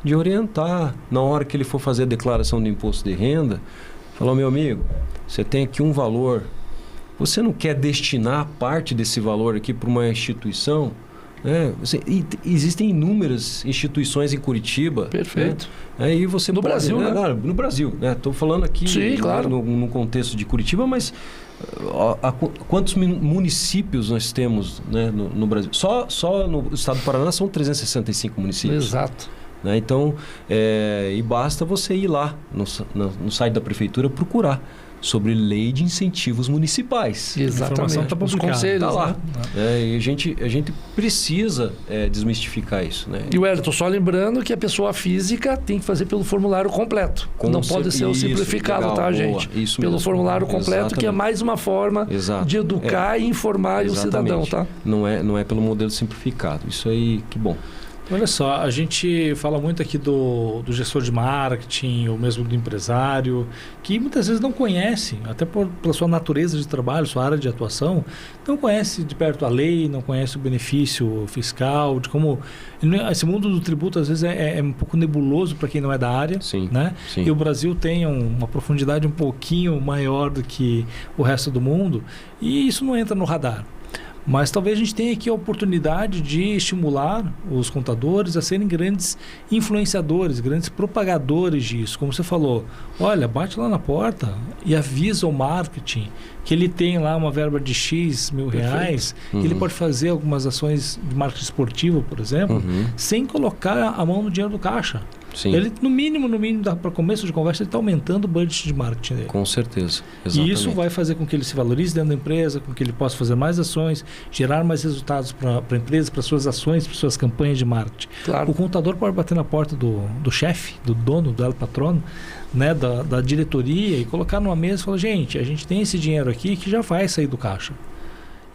S3: De orientar, na hora que ele for fazer a declaração de imposto de renda, falar, meu amigo, você tem aqui um valor. Você não quer destinar parte desse valor aqui para uma instituição? Né? Existem inúmeras instituições em Curitiba.
S2: Perfeito.
S3: Né? E você
S2: no Brasil, né?
S3: No Brasil. Estou falando aqui
S2: claro.
S3: no contexto de Curitiba, mas quantos municípios nós temos, né, no Brasil? Só no estado do Paraná são 365 municípios.
S2: Exato.
S3: Né? Então, e basta você ir lá no site da prefeitura procurar. sobre lei de incentivos municipais.
S2: Exatamente.
S1: Tá
S2: Os conselhos,
S3: Tá lá.
S2: né?
S3: E a gente precisa desmistificar isso, né?
S2: E o Wellington, só lembrando que a pessoa física tem que fazer pelo formulário completo. Não pode ser o simplificado,
S3: legal,
S2: tá,
S3: boa.
S2: gente?
S3: Isso
S2: pelo
S3: mesmo.
S2: formulário completo,
S3: Exatamente.
S2: que é mais uma forma de educar e informar o cidadão, tá?
S3: Não é pelo modelo simplificado. Isso aí, que bom.
S1: Olha só, a gente fala muito aqui do gestor de marketing, ou mesmo do empresário, que muitas vezes não conhece, até pela sua natureza de trabalho, sua área de atuação, não conhece de perto a lei, não conhece o benefício fiscal, de como... Esse mundo do tributo, às vezes, é um pouco nebuloso para quem não é da área.
S3: Sim,
S1: né?
S3: sim.
S1: E o Brasil tem uma profundidade um pouquinho maior do que o resto do mundo, e isso não entra no radar. Mas talvez a gente tenha aqui a oportunidade de estimular os contadores a serem grandes influenciadores, grandes propagadores disso. Como você falou, olha, bate lá na porta e avisa o marketing que ele tem lá uma verba de X mil reais, que ele pode fazer algumas ações de marketing esportivo, por exemplo, sem colocar a mão no dinheiro do caixa.
S3: Sim.
S1: Ele, no mínimo, para começo de conversa, ele está aumentando o budget de marketing dele.
S3: Com certeza. Exatamente.
S1: E isso vai fazer com que ele se valorize dentro da empresa, com que ele possa fazer mais ações, gerar mais resultados para a empresa, para suas ações, para suas campanhas de marketing.
S2: Claro.
S1: O contador pode bater na porta do chefe, do dono, do patrono, né, da diretoria, e colocar numa mesa e falar, gente, a gente tem esse dinheiro aqui que já vai sair do caixa.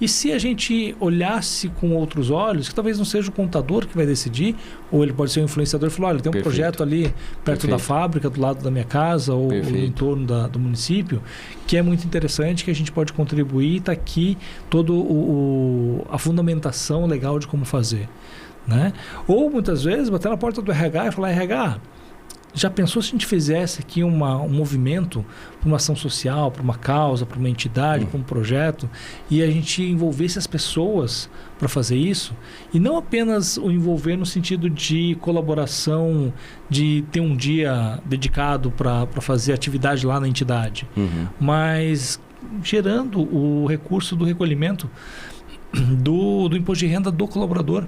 S1: E se a gente olhasse com outros olhos, que talvez não seja o contador que vai decidir, ou ele pode ser um influenciador e falar, olha, tem um projeto ali perto da fábrica, do lado da minha casa, ou no entorno do município, que é muito interessante, que a gente pode contribuir, está aqui toda a fundamentação legal de como fazer. Né? Ou, muitas vezes, bater na porta do RH e falar, RH, já pensou se a gente fizesse aqui um movimento para uma ação social, para uma causa, para uma entidade, para um projeto, e a gente envolvesse as pessoas para fazer isso? E não apenas o envolver no sentido de colaboração, de ter um dia dedicado para fazer atividade lá na entidade, mas gerando o recurso do recolhimento do imposto de renda do colaborador.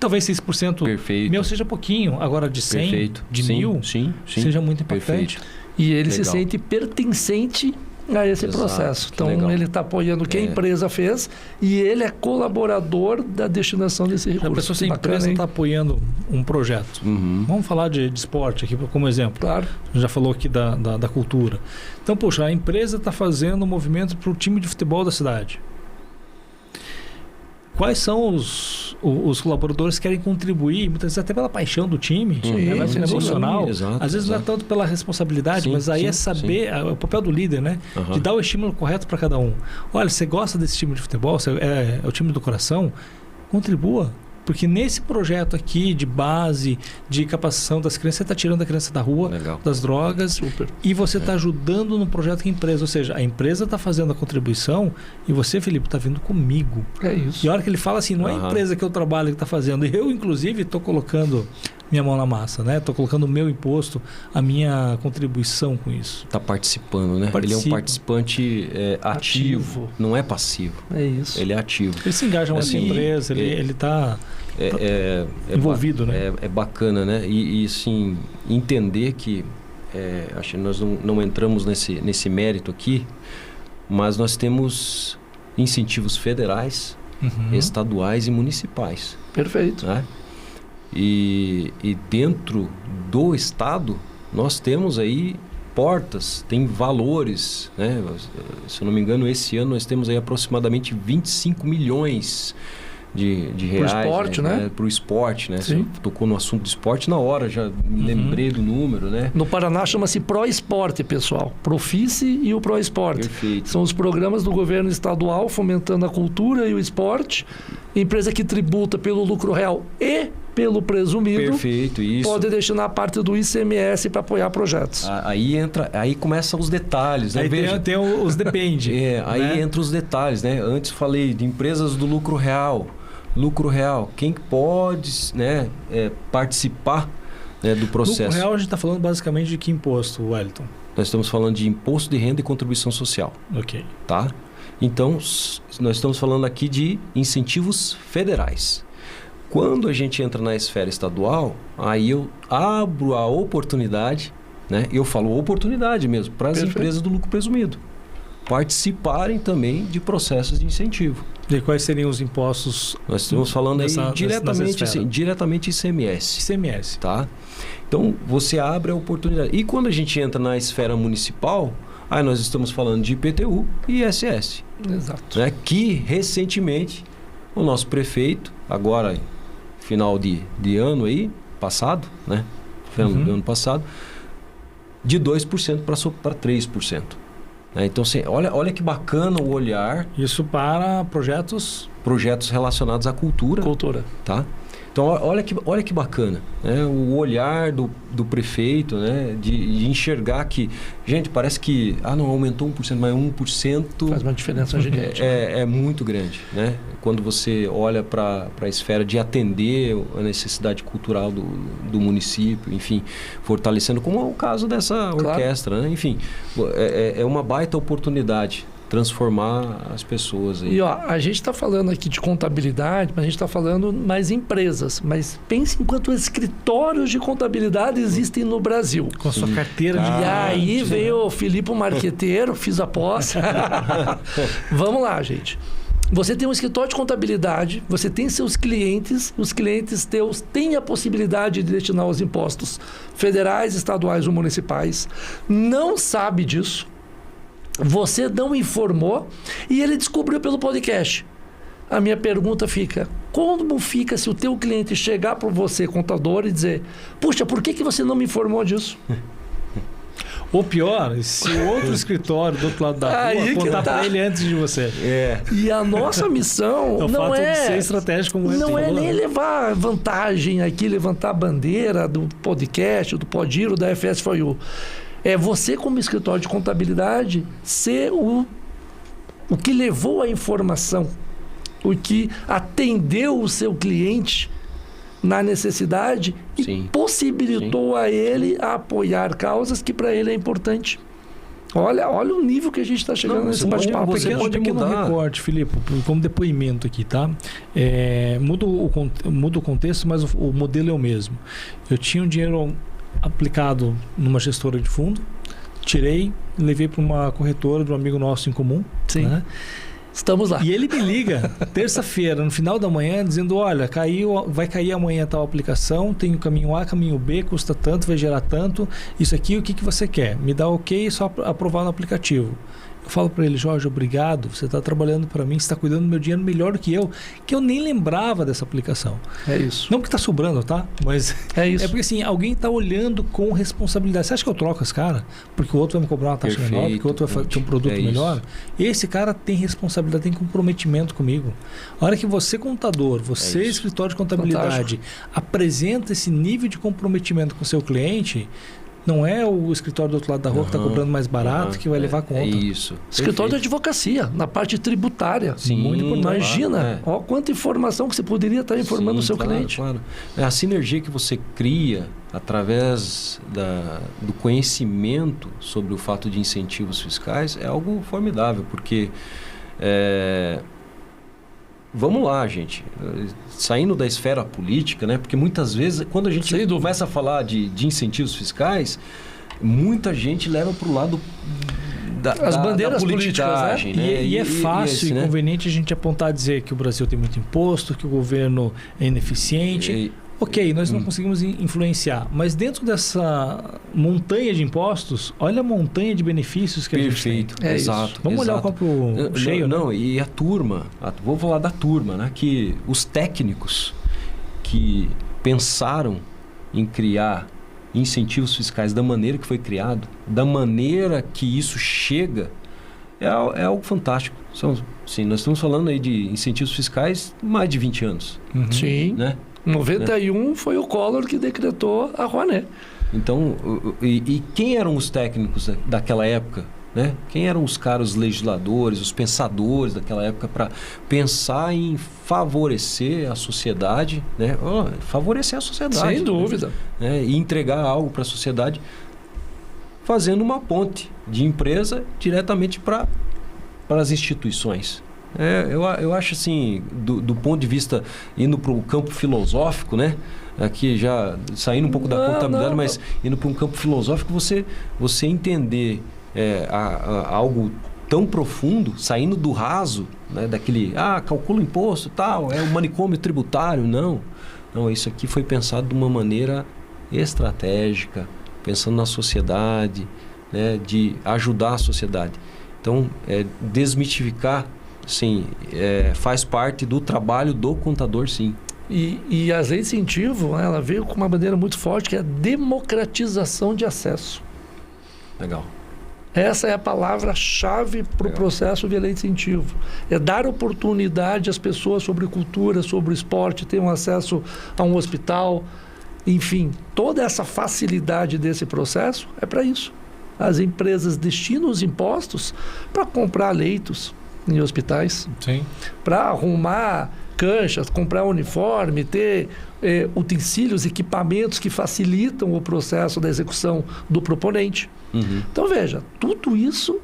S1: Talvez 6% meu seja pouquinho, agora de 100, de 1.000, seja muito impactante.
S2: E ele se sente pertencente a esse processo. Então, ele está apoiando o que a empresa fez e ele é colaborador da destinação desse recurso.
S1: A pessoa, se a empresa está apoiando um projeto, vamos falar de esporte aqui como exemplo.
S2: Claro.
S1: A gente já falou aqui da cultura. Então, poxa, a empresa está fazendo um movimento para o time de futebol da cidade. Quais são os colaboradores que querem contribuir, muitas vezes até pela paixão do time, emocional. Às vezes não é tanto pela responsabilidade, mas aí é saber, é o papel do líder, né? De dar o estímulo correto para cada um. Olha, você gosta desse time de futebol, é o time do coração, contribua. Porque nesse projeto aqui de base, de capacitação das crianças, você está tirando a criança da rua, das drogas, e você está ajudando no projeto que a empresa, ou seja, a empresa está fazendo a contribuição e você, Felipe, está vindo comigo.
S2: É isso.
S1: E a hora que ele fala assim, não é a empresa que eu trabalho que está fazendo, eu, inclusive, estou colocando minha mão na massa, né? Estou colocando o meu imposto, a minha contribuição com isso.
S3: Está participando, né? Ele é um participante ativo, não é passivo.
S2: É isso.
S3: Ele é ativo.
S1: Ele se engaja mais na empresa, ele está envolvido, né?
S3: É bacana, né? E assim, entender que, acho que nós não entramos nesse mérito aqui, mas nós temos incentivos federais, estaduais e municipais.
S2: Perfeito.
S3: Né? E dentro do Estado, nós temos aí portas, tem valores, né? Se eu não me engano, esse ano nós temos aí aproximadamente 25 milhões de reais.
S2: Para o esporte, né?
S3: Para o esporte, né? Você tocou no assunto do esporte na hora, já me lembrei do número, né?
S2: No Paraná chama-se ProEsporte, pessoal. Profice e o ProEsporte.
S3: Perfeito.
S2: São os programas do governo estadual fomentando a cultura e o esporte. Empresa que tributa pelo lucro real e pelo presumido.
S3: Perfeito, isso.
S2: Pode destinar parte do ICMS para apoiar projetos.
S3: Aí começam os detalhes, né?
S1: Aí tem os depende.
S3: Aí entra os detalhes, né? Antes falei de empresas do lucro real. Lucro real, quem pode, né, participar, né, do processo?
S1: Lucro real a gente está falando basicamente de que imposto, Wellington?
S3: Nós estamos falando de imposto de renda e contribuição social.
S1: Ok.
S3: Tá? Então, nós estamos falando aqui de incentivos federais. Quando a gente entra na esfera estadual, aí eu abro a oportunidade, né? Eu falo oportunidade mesmo, para as empresas do lucro presumido participarem também de processos de incentivo.
S1: E quais seriam os impostos?
S3: Nós estamos falando aí diretamente ICMS.
S1: ICMS.
S3: Tá? Então, você abre a oportunidade. E quando a gente entra na esfera municipal, aí nós estamos falando de IPTU e ISS.
S2: Exato.
S3: Né? Que, recentemente, o nosso prefeito, agora, final de ano aí, passado, né? Final do ano passado, de 2% para 3%. Então, assim, olha que bacana o olhar.
S1: Isso para projetos
S3: relacionados à cultura. Tá? Então, olha que bacana, né? O olhar do prefeito, né? de enxergar que, gente, parece que, não, aumentou 1%, mas 1%...
S2: Faz uma diferença gigante.
S3: É muito grande, né? Quando você olha para a esfera de atender a necessidade cultural do município, enfim, fortalecendo, como é o caso dessa orquestra, né? Enfim, é uma baita oportunidade transformar as pessoas. Aí.
S2: E a gente está falando aqui de contabilidade, mas a gente está falando mais empresas. Mas pense em quantos escritórios de contabilidade existem no Brasil.
S1: Com a sua carteira de...
S2: E aí veio o Filipe Marqueteiro, fiz a posse. Vamos lá, gente. Você tem um escritório de contabilidade, você tem seus clientes, os clientes teus têm a possibilidade de destinar os impostos federais, estaduais ou municipais. Não sabe disso. Você não informou e ele descobriu pelo podcast. A minha pergunta fica, como fica se o teu cliente chegar para você, contador, e dizer, puxa, por que você não me informou disso?
S1: Ou pior, se o outro escritório do outro lado da rua contar para ele antes de você.
S2: E a nossa missão não é
S1: ser estratégico como
S2: não é
S1: falou,
S2: nem
S1: né?
S2: levar vantagem aqui, levantar a bandeira do podcast, do Podiro, da FS4U. É você, como escritório de contabilidade, ser o que levou a informação, o que atendeu o seu cliente na necessidade e possibilitou a ele a apoiar causas que para ele é importante. Olha o nível que a gente está chegando nesse bate-papo.
S1: Você pode mudar. Recorte, Filipe, como depoimento aqui, tá? Muda o contexto, mas o modelo é o mesmo. Eu tinha um dinheiro aplicado numa gestora de fundo, tirei, levei para uma corretora de um amigo nosso em comum.
S2: Sim. Né? Estamos lá.
S1: E ele me liga terça-feira, no final da manhã, dizendo, olha, vai cair amanhã tal aplicação, tem o caminho A, caminho B, custa tanto, vai gerar tanto, isso aqui, o que você quer? Me dá ok, só aprovar no aplicativo. Eu falo para ele, Jorge, obrigado, você está trabalhando para mim, você está cuidando do meu dinheiro melhor do que eu nem lembrava dessa aplicação.
S2: É isso.
S1: Não que está sobrando, tá? Mas
S2: é isso.
S1: É porque assim, alguém está olhando com responsabilidade. Você acha que eu troco esse cara? Porque o outro vai me cobrar uma taxa menor, porque o outro vai ter um produto melhor? Esse cara tem responsabilidade, tem comprometimento comigo. A hora que você, contador, você, escritório de contabilidade, apresenta esse nível de comprometimento com o seu cliente... Não é o escritório do outro lado da rua que está cobrando mais barato que vai levar a conta.
S3: É isso.
S2: Escritório de advocacia, na parte tributária.
S1: Sim, muito importante.
S2: Imagina, ó, quanta informação que você poderia estar informando o seu cliente.
S3: Claro. A sinergia que você cria através do conhecimento sobre o fato de incentivos fiscais é algo formidável, porque... Vamos lá, gente. Saindo da esfera política, né? Porque muitas vezes, quando a gente começa a falar de incentivos fiscais, muita gente leva para o lado
S2: das bandeiras políticas,
S1: né? E é fácil e conveniente a gente apontar e dizer que o Brasil tem muito imposto, que o governo é ineficiente. Ok, nós não conseguimos influenciar, mas dentro dessa montanha de impostos, olha a montanha de benefícios que a gente tem.
S3: Exato.
S1: Vamos olhar o copo cheio, né?
S3: Não, e a turma, vou falar da turma, né? Que os técnicos que pensaram em criar incentivos fiscais da maneira que foi criado, da maneira que isso chega, é algo fantástico. Sim, nós estamos falando aí de incentivos fiscais há mais de 20 anos.
S2: Sim.
S3: Né?
S2: 91 foi o Collor que decretou a Rouanet.
S3: Então, e quem eram os técnicos daquela época? Né? Quem eram os caras legisladores, os pensadores daquela época para pensar em favorecer a sociedade, né? Favorecer a sociedade.
S2: Sem dúvida.
S3: Né? E entregar algo para a sociedade, fazendo uma ponte de empresa diretamente para as instituições. Eu acho assim, do ponto de vista, indo para o campo filosófico, né? Aqui já saindo um pouco da contabilidade, mas indo para um campo filosófico, você entender algo tão profundo, saindo do raso, né? Daquele, calcula imposto, tal, é o manicômio tributário. Não, isso aqui foi pensado de uma maneira estratégica, pensando na sociedade, né? De ajudar a sociedade. Então, desmistificar, sim, faz parte do trabalho do contador, sim.
S2: E as leis de incentivo, ela veio com uma bandeira muito forte, que é a democratização de acesso.
S3: Legal.
S2: Essa é a palavra-chave para o processo de lei de incentivo. É dar oportunidade às pessoas sobre cultura, sobre esporte, ter um acesso a um hospital, enfim, toda essa facilidade desse processo é para isso. As empresas destinam os impostos para comprar leitos em hospitais, para arrumar canchas, comprar uniforme, ter utensílios, equipamentos que facilitam o processo da execução do proponente. Uhum. Então, veja, tudo isso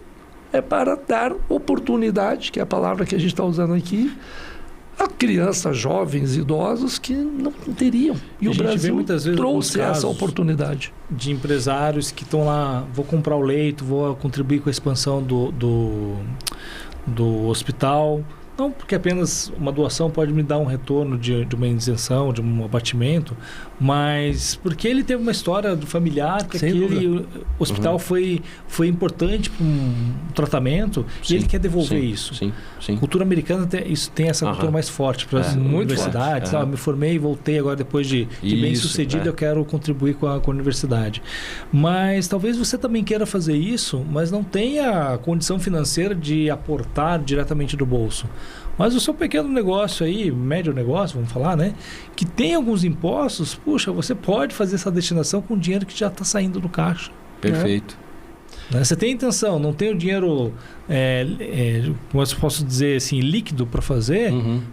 S2: é para dar oportunidade, que é a palavra que a gente está usando aqui, a crianças, jovens, idosos que não teriam. E o Brasil muitas vezes trouxe essa oportunidade.
S1: De empresários que estão lá, vou comprar o leito, vou contribuir com a expansão do hospital. Não porque apenas uma doação pode me dar um retorno de uma isenção, de um abatimento, mas porque ele teve uma história do familiar, que aquele hospital foi importante para um tratamento, e ele quer devolver isso. Sim. Cultura americana tem essa cultura mais forte para as universidades. Me formei e voltei agora depois de bem sucedido, eu quero contribuir com a universidade. Mas talvez você também queira fazer isso, mas não tenha a condição financeira de aportar diretamente do bolso. Mas o seu pequeno negócio aí, médio negócio, vamos falar, né? Que tem alguns impostos, puxa, você pode fazer essa destinação com dinheiro que já está saindo do caixa.
S3: Perfeito.
S1: Né? Você tem intenção, não tem o dinheiro, como eu posso dizer assim, líquido para fazer,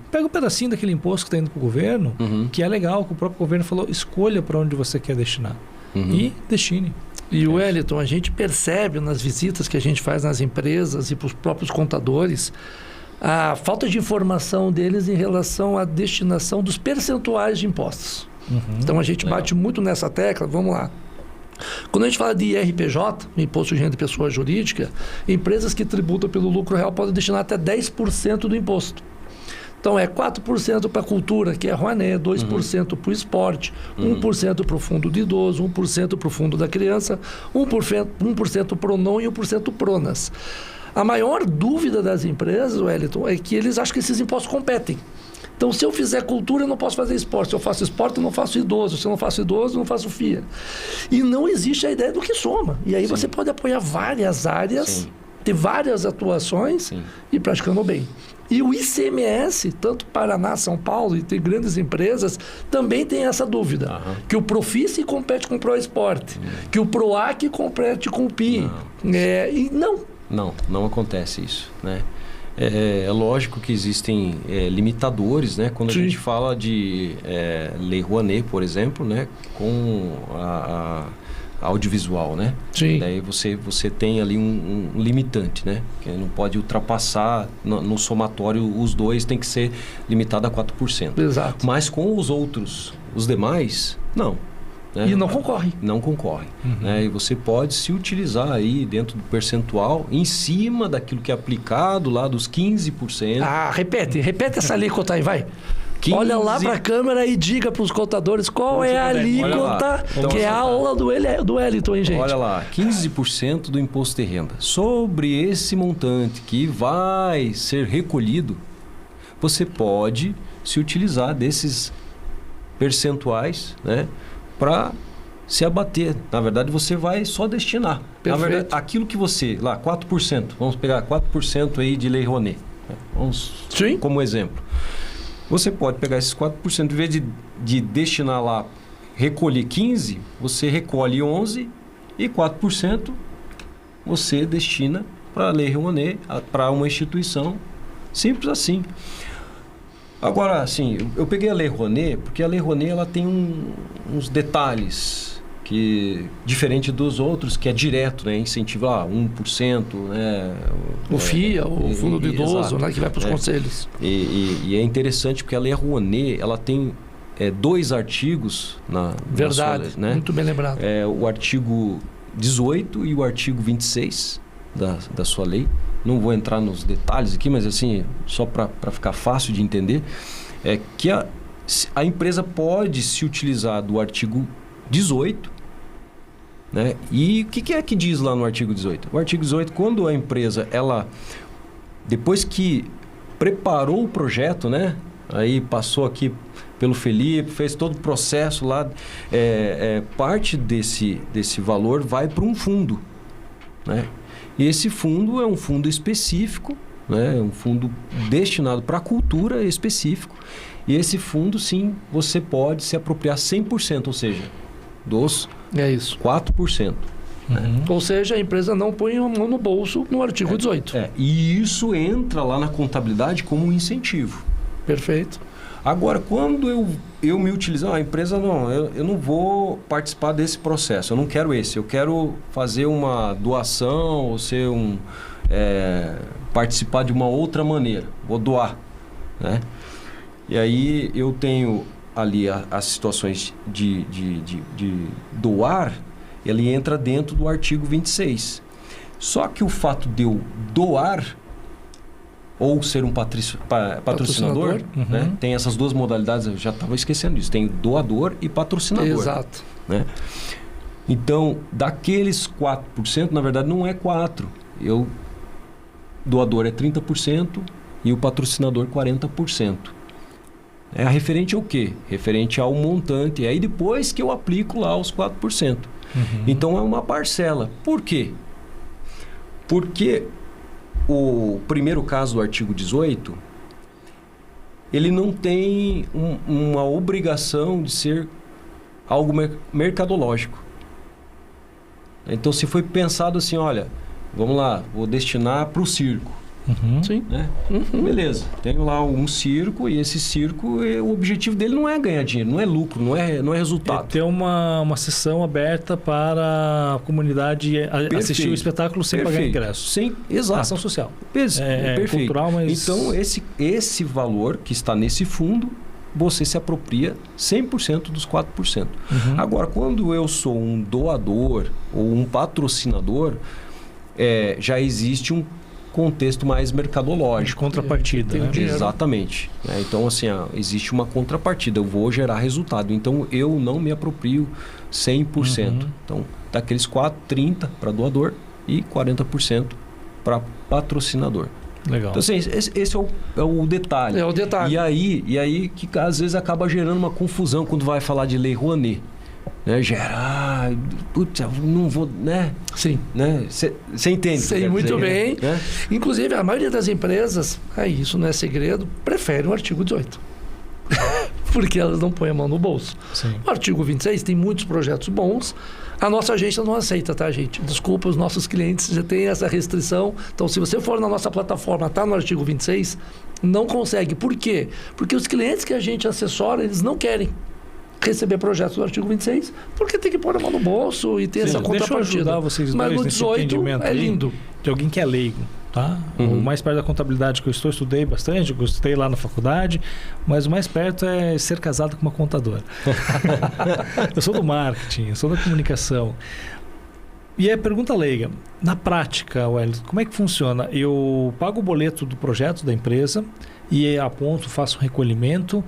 S1: pega um pedacinho daquele imposto que está indo para o governo, que é legal, que o próprio governo falou, escolha para onde você quer destinar. E destine.
S2: E o Wellington, a gente percebe nas visitas que a gente faz nas empresas e para os próprios contadores, a falta de informação deles em relação à destinação dos percentuais de impostos. Então, a gente bate muito nessa tecla. Vamos lá. Quando a gente fala de IRPJ, Imposto de Renda de Pessoa Jurídica, empresas que tributam pelo lucro real podem destinar até 10% do imposto. Então, é 4% para a cultura, que é Rouanet, 2% para o esporte, 1% para o fundo do idoso, 1% para o fundo da criança, 1% PRONON e 1% PRONAS. A maior dúvida das empresas, Wellington, é que eles acham que esses impostos competem. Então, se eu fizer cultura, eu não posso fazer esporte. Se eu faço esporte, eu não faço idoso. Se eu não faço idoso, eu não faço FIA. E não existe a ideia do que soma. E aí você pode apoiar várias áreas, ter várias atuações e praticando bem. E o ICMS, tanto Paraná, São Paulo, e tem grandes empresas, também tem essa dúvida. Que o Profice compete com o ProEsporte, que o PROAC compete com o PI. E
S3: Não acontece isso, né? É lógico que existem limitadores, né? Quando a gente fala de Lei Rouanet, por exemplo, né? Com a audiovisual, né? Daí você tem ali um limitante, né? Que não pode ultrapassar no somatório, os dois tem que ser limitado a 4%.
S2: Exato.
S3: Mas com os demais, não. Né?
S2: E não concorre.
S3: Não concorre. Né? E você pode se utilizar aí dentro do percentual em cima daquilo que é aplicado lá dos 15%.
S2: Repete essa alíquota aí, vai. 15... Olha lá para a câmera e diga para os contadores qual é a alíquota, então, que é a aula do Wellington, hein, gente?
S3: Olha lá, 15% do imposto de renda. Sobre esse montante que vai ser recolhido, você pode se utilizar desses percentuais, né? Para se abater. Na verdade, você vai só destinar.
S2: Perfeito.
S3: Na verdade, aquilo que você... Lá, 4%. Vamos pegar 4% aí de Lei Rouanet. Vamos como exemplo. Você pode pegar esses 4%, em vez de destinar lá, recolher 15%, você recolhe 11% e 4% você destina para a Lei Rouanet, para uma instituição. Simples assim. Agora, assim, eu peguei a Lei Rouanet, porque a Lei Rouanet ela tem uns detalhes que diferente dos outros, que é direto, né? Incentivar 1%, né?
S2: O FIA, o Fundo do Idoso, né? Que vai para os conselhos.
S3: E é interessante porque a Lei Rouanet, ela tem 2 artigos
S2: Verdade,
S3: na sua, né?
S2: muito bem lembrado.
S3: O artigo 18 e o artigo 26 da sua lei. Não vou entrar nos detalhes aqui, mas assim, só para ficar fácil de entender, é que a empresa pode se utilizar do artigo 18, né? E o que é que diz lá no artigo 18? O artigo 18, quando a empresa, depois que preparou o projeto, né? Aí passou aqui pelo Felipe, fez todo o processo lá, parte desse valor vai para um fundo, né? E esse fundo é um fundo específico, né? Um fundo destinado para a cultura específico. E esse fundo, sim, você pode se apropriar 100%, ou seja, dos 4%. Né?
S2: Ou seja, a empresa não põe a mão no bolso no artigo 18.
S3: E isso entra lá na contabilidade como um incentivo.
S2: Perfeito.
S3: Agora, quando eu me utilizar, a empresa eu não vou participar desse processo, eu não quero esse, eu quero fazer uma doação ou ser participar de uma outra maneira, vou doar, né? E aí eu tenho ali as situações de doar, ele entra dentro do artigo 26. Só que o fato de eu doar ou ser um patrocinador, né? Tem essas 2 modalidades, eu já estava esquecendo disso, tem doador e patrocinador.
S2: Exato.
S3: Né? Então, daqueles 4%, na verdade não é 4%. Doador é 30% e o patrocinador 40%. É referente ao quê? Referente ao montante. E aí depois que eu aplico lá os 4%. Então é uma parcela. Por quê? Porque o primeiro caso do artigo 18, ele não tem uma obrigação de ser algo mercadológico. Então, se foi pensado assim, olha, vamos lá, vou destinar para o circo.
S2: Sim.
S3: Né? Beleza, tenho lá um circo e esse circo, o objetivo dele não é ganhar dinheiro, não é lucro, não é resultado.
S1: É ter uma sessão aberta para a comunidade assistir o espetáculo sem pagar ingresso.
S3: Exato.
S1: Ação social.
S3: Perfeito.
S1: Cultural, mas...
S3: Então, esse valor que está nesse fundo, você se apropria 100% dos 4%. Agora, quando eu sou um doador ou um patrocinador, já existe um contexto mais mercadológico.
S1: De contrapartida, né?
S3: Exatamente. Então, assim, existe uma contrapartida. Eu vou gerar resultado. Então, eu não me aproprio 100%. Então, daqueles 30% para doador e 40% para patrocinador.
S1: Legal.
S3: Então, assim, esse é o detalhe.
S2: É o detalhe.
S3: E aí que às vezes acaba gerando uma confusão quando vai falar de Lei Rouanet. Né? Putz, eu não vou, né?
S2: Sim.
S3: Né? Você entende?
S2: Sei muito bem.
S3: Né?
S2: Inclusive, a maioria das empresas, isso não é segredo, prefere o artigo 18. Porque elas não põem a mão no bolso.
S1: Sim.
S2: O artigo 26 tem muitos projetos bons. A nossa agência não aceita, tá, gente? Desculpa, os nossos clientes já têm essa restrição. Então, se você for na nossa plataforma, tá no artigo 26, não consegue. Por quê? Porque os clientes que a gente assessora, eles não querem receber projetos do artigo 26, porque tem que pôr a mão no bolso e ter essa contrapartida.
S1: Deixa eu ajudar vocês dois.
S2: Mas no
S1: nesse
S2: 18
S1: entendimento
S2: é lindo.
S1: De alguém que é leigo, tá? O mais perto da contabilidade que eu estudei bastante, gostei lá na faculdade, mas o mais perto é ser casado com uma contadora. Eu sou do marketing, eu sou da comunicação. E a pergunta leiga, na prática, Wellington, como é que funciona? Eu pago o boleto do projeto da empresa e aponto, faço um recolhimento,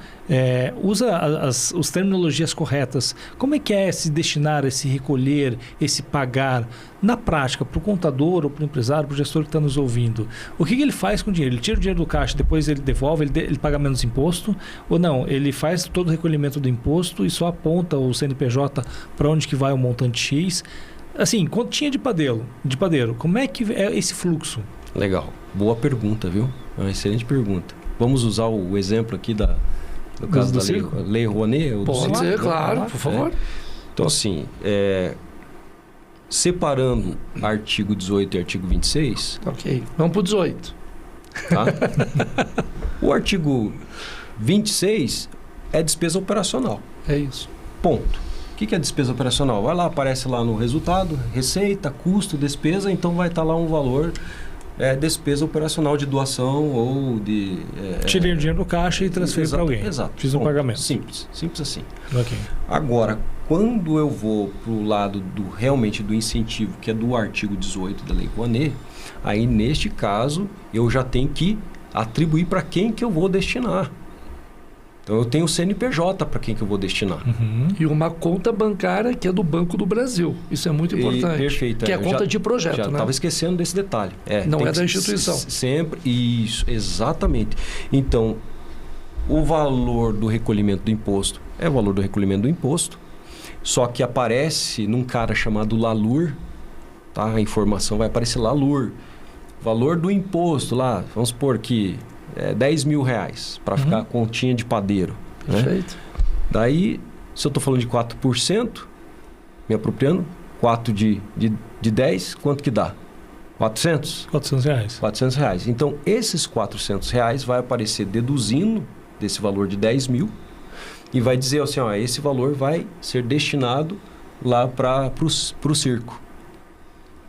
S1: usa as terminologias corretas. Como é que é se destinar, esse recolher, esse pagar, na prática, para o contador ou para o empresário, para o gestor que está nos ouvindo? O que ele faz com o dinheiro? Ele tira o dinheiro do caixa, depois ele devolve, ele paga menos imposto? Ou não, ele faz todo o recolhimento do imposto e só aponta o CNPJ para onde que vai o montante X? Assim, continha de padeiro, como é que é esse fluxo?
S3: Legal, boa pergunta, viu? É uma excelente pergunta. Vamos usar o exemplo aqui do caso da Lei Rouanet?
S2: Pode ser, claro, por favor.
S3: Então, assim, separando artigo 18 e artigo 26...
S2: Ok, vamos para o 18.
S3: Tá? O artigo 26 é despesa operacional.
S2: É isso.
S3: Ponto. que é despesa operacional? Vai lá, aparece lá no resultado, receita, custo, despesa, então vai estar lá um valor, despesa operacional de doação ou de...
S1: Tirei o dinheiro do caixa e transferi para alguém.
S3: Exato.
S1: Fiz um pagamento.
S3: Simples assim.
S1: Ok.
S3: Agora, quando eu vou para o lado realmente do incentivo, que é do artigo 18 da Lei Rouanet, aí neste caso eu já tenho que atribuir para quem que eu vou destinar. Então eu tenho o CNPJ para quem que eu vou destinar.
S1: Uhum.
S2: E uma conta bancária que é do Banco do Brasil. Isso é muito importante.
S3: Perfeito.
S2: Que é a conta de projeto,
S3: já
S2: né?
S3: estava esquecendo desse detalhe.
S2: Não é da instituição.
S3: Sempre, isso, exatamente. Então, o valor do recolhimento do imposto é o valor do recolhimento do imposto, só que aparece num cara chamado LALUR, tá? A informação vai aparecer LALUR. Valor do imposto lá, vamos supor que é 10 mil reais para ficar a continha de padeiro.
S2: Perfeito.
S3: Né? Daí, se eu estou falando de 4%, me apropriando, 4 de 10, quanto que dá? 400?
S1: 400 reais.
S3: 400 reais. Então, esses 400 reais vai aparecer deduzindo desse valor de 10 mil e vai dizer assim, ó, esse valor vai ser destinado lá para o circo.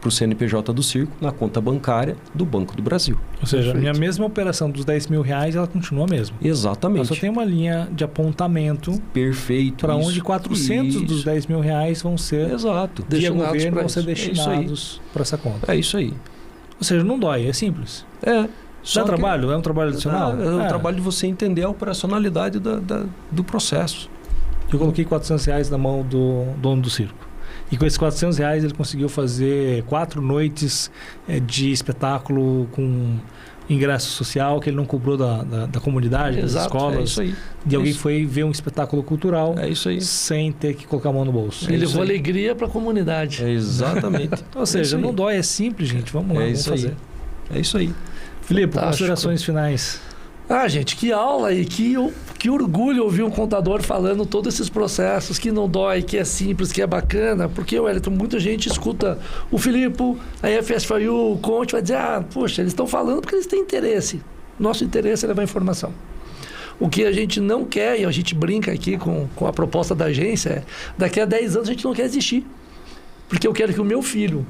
S3: Para o CNPJ do circo, na conta bancária do Banco do Brasil.
S1: Ou seja, a
S2: Perfeito.
S1: minha mesma operação dos 10 mil reais, ela continua a mesma.
S3: Exatamente.
S1: Ela só tem uma linha de apontamento
S3: Perfeito.
S1: para onde 400 dos 10 mil reais vão ser
S3: Exato.
S1: via
S2: Destinados
S1: governo,
S2: pra
S1: vão ser
S2: isso.
S1: destinados para essa conta.
S3: É isso aí.
S1: Ou seja, não dói, é simples.
S3: Só
S1: Dá trabalho? É um trabalho adicional?
S3: É um trabalho de você entender a operacionalidade do processo.
S1: Eu coloquei 400 reais na mão do dono do circo. E com esses 400 reais ele conseguiu fazer 4 noites de espetáculo com ingresso social que ele não cobrou da comunidade, das escolas.
S3: É isso aí.
S1: E alguém foi ver um espetáculo cultural
S3: É isso aí.
S1: sem ter que colocar a mão no bolso.
S2: Ele
S3: isso
S2: levou
S3: aí.
S2: alegria para a comunidade.
S3: É exatamente.
S1: Ou seja, não dói, é simples, gente. Vamos lá, vamos
S3: isso
S1: fazer.
S3: aí. É isso aí.
S1: Filipe,
S2: Fantástico.
S1: considerações finais.
S2: Gente, que aula e que orgulho ouvir um contador falando todos esses processos, que não dói, que é simples, que é bacana, porque, Wellington, muita gente escuta o Filipe, a FS4U, o Conte, vai dizer, poxa, eles estão falando porque eles têm interesse. Nosso interesse é levar informação. O que a gente não quer, e a gente brinca aqui com a proposta da agência, é daqui a 10 anos a gente não quer existir. Porque eu quero que o meu filho,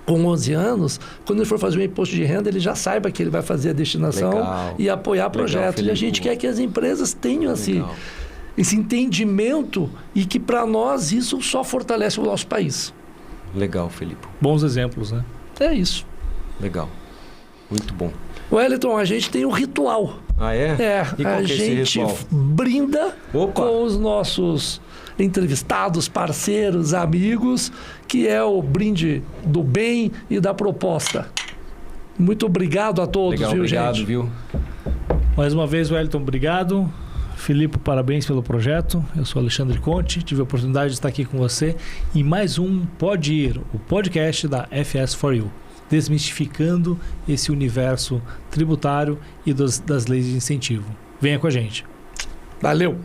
S2: com 11 anos, quando ele for fazer um imposto de renda, ele já saiba que ele vai fazer a destinação e apoiar projetos. E a gente quer que as empresas tenham esse entendimento e que, para nós, isso só fortalece o nosso país.
S3: Legal, Felipe.
S1: Bons exemplos, né?
S2: É isso.
S3: Legal. Muito bom.
S2: Wellington, a gente tem um ritual.
S3: Ah, é? E qual
S2: a
S3: que é esse
S2: gente
S3: ritual?
S2: brinda
S3: Opa!
S2: com os nossos entrevistados, parceiros, amigos, que é o brinde do bem e da proposta. Muito obrigado a todos,
S3: Legal,
S2: viu,
S3: obrigado,
S2: gente?
S3: viu?
S1: Mais uma vez, Wellington, obrigado. Filipe, parabéns pelo projeto. Eu sou Alexandre Conte, tive a oportunidade de estar aqui com você em mais um Pode Ir, o podcast da FS4U, desmistificando esse universo tributário e das leis de incentivo. Venha com a gente.
S2: Valeu!